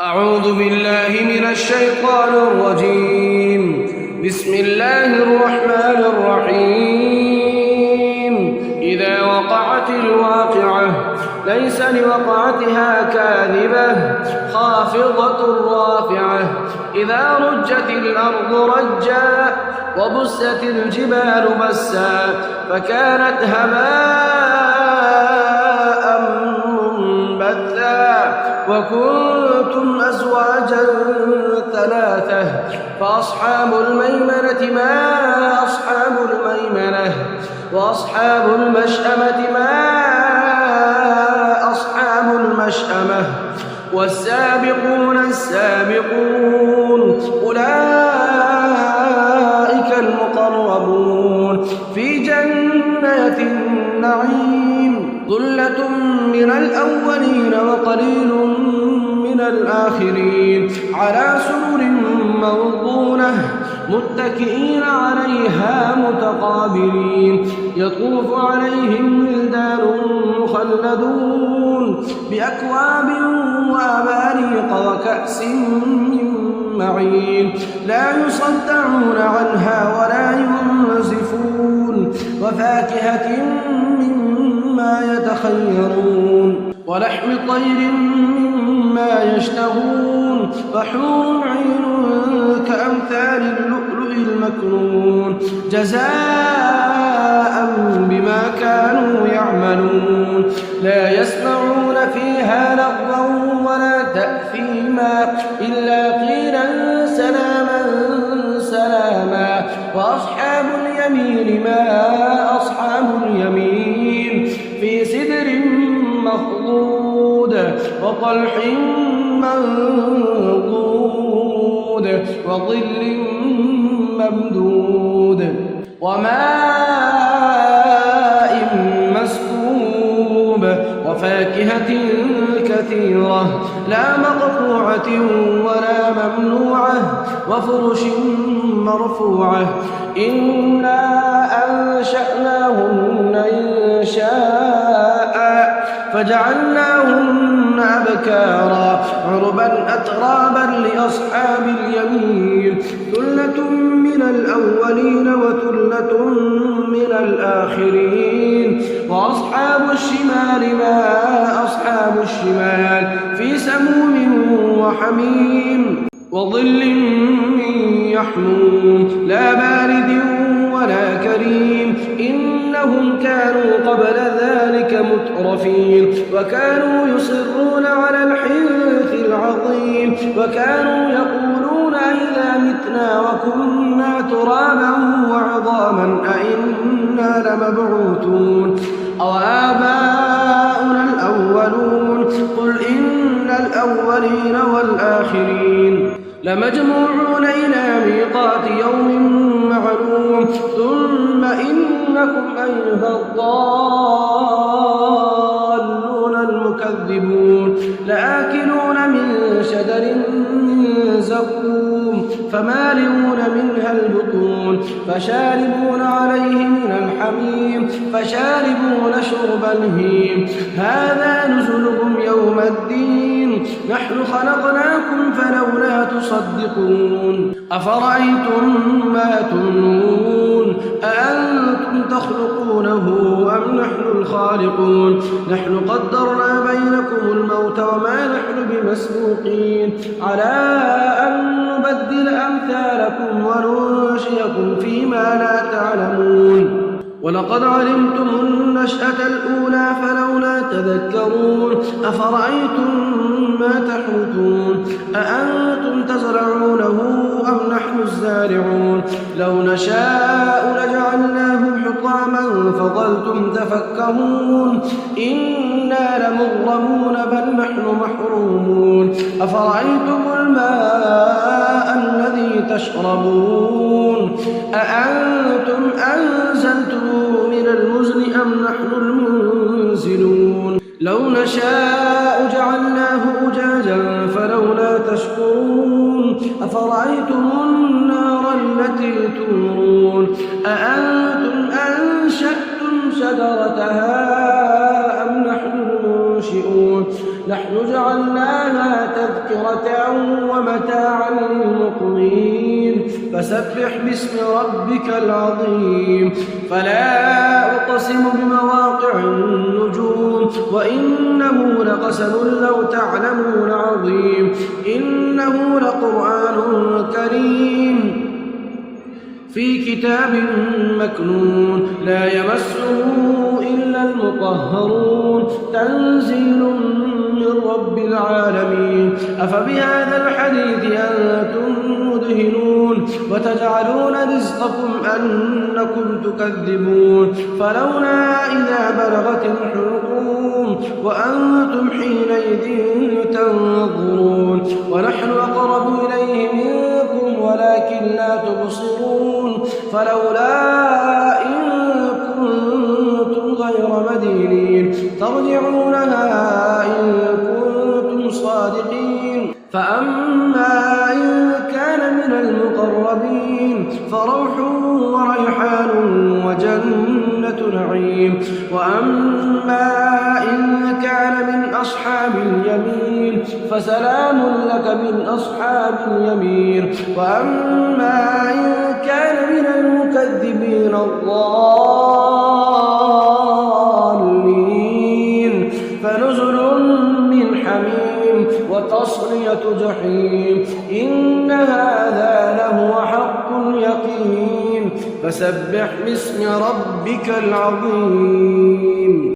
أعوذ بالله من الشيطان الرجيم. بسم الله الرحمن الرحيم. إذا وقعت الواقعة ليس لوقعتها كاذبة خافضة رافعة. إذا رجت الأرض رجا وبست الجبال بسا فكانت هباء منبثا وكنتم أزواجا ثلاثة فأصحاب الميمنة ما أصحاب الميمنة وأصحاب المشأمة ما أصحاب المشأمة والسابقون السابقون أولئك المقربون في جنات النعيم. ثلة من الأولين وقليل من الآخرين على سرر موضونة متكئين عليها متقابلين. يطوف عليهم ولدان مخلدون بأكواب وأباريق وكأس من معين لا يصدعون عنها ولا ينزفون وفاكهة مما يتخيرون ولحم طير مما يشتهون وحور عين كأمثال اللؤلؤ المكنون جزاء بما كانوا يعملون. لا يسمعون فيها لغوا ولا تأثيما إلا قيلا سلاما سلاما. وأصحاب اليمين ما أصحاب اليمين في سدر مخضود وطلح منضود وظل ممدود وماء مسكوب وفاكهة كثيرة لا مقطوعة ولا ممنوعة وفرش مرفوعة. إنا أنشأناهن إنشاء فجعلناهن أبكارا عربا أترابا لأصحاب اليمين. ثلة من الأولين وثلة من الآخرين. وأصحاب الشمال ما أصحاب الشمال في سموم وحميم وظل من يحموم لا بارد ولا كريم. إنهم كانوا قبل ذلك مترفين وكانوا يصرون على الحنث العظيم وكانوا يقولون إذا متنا وكنا ترابا وعظاما أئنا لمبعوثون أو آباؤنا الأولون. قل إن الأولين والآخرين لمجموعون إلى ميقات يوم معلوم. ثم إنكم أيها الضالون المكذبون لآكلون من شجر من زقوم فمالئون منها البطون فشاربون عليه من الحميم فشاربون شرب الهيم. هذا نزلهم يوم الدين نحن خلقناكم فلولا تصدقون. أفرأيتم ما تمنون أأنتم تخلقونه أم نحن الخالقون. نحن قدرنا بينكم الموت وما نحن بمسبوقين على أن نبدل أمثالكم وننشئكم فيما لا تعلمون. ولقد علمتم النشأة الأولى فلولا تذكرون. أفرأيتم ما تحرثون أأنتم تزرعونه أم نحن الزارعون. لو نشاء لجعلناه حطاما فظلتم تفكهون. إنا لمغرمون بل نحن محرومون. أفرأيتم الماء الذي تشربون أأنتم أنزلتموه من المزن أم نحن المنزلون. لو نشاء جعلناه أجاجا فلولا تشكرون. أفرأيتم النار التي تورون أأنتم أنشأتم شجرتها أم نحن المنشئون. نحن جعلناها تذكرة ومتاعا للمقوين فسبح باسم ربك العظيم فلا أقسم بمواقع النجوم وإنه لقسم لو تعلمون عظيم إنه لقرآن كريم في كتاب مكنون لا يمسه إلا المطهرون تنزيل من رب العالمين أفبهذا الحديث أنتم مدهنون وتجعلون رزقكم أنكم تكذبون فلولا إذا بلغت الحلقوم وأنتم حينئذ تنظرون ونحن أقرب إليه منكم ولكن لا تبصرون فلولا إن كنتم غير مدينين ترجعونها إن كنتم صادقين فأما إن كان من المقربين فروح وريحان وجنة نعيم وأما إن كان من أصحاب اليمين فسلام لك من أصحاب اليمين وأما إن كان من المكذبين الضالين فنزل من حميم وتصلية جحيم إن هذا لهو حق اليقين فسبح باسم ربك العظيم.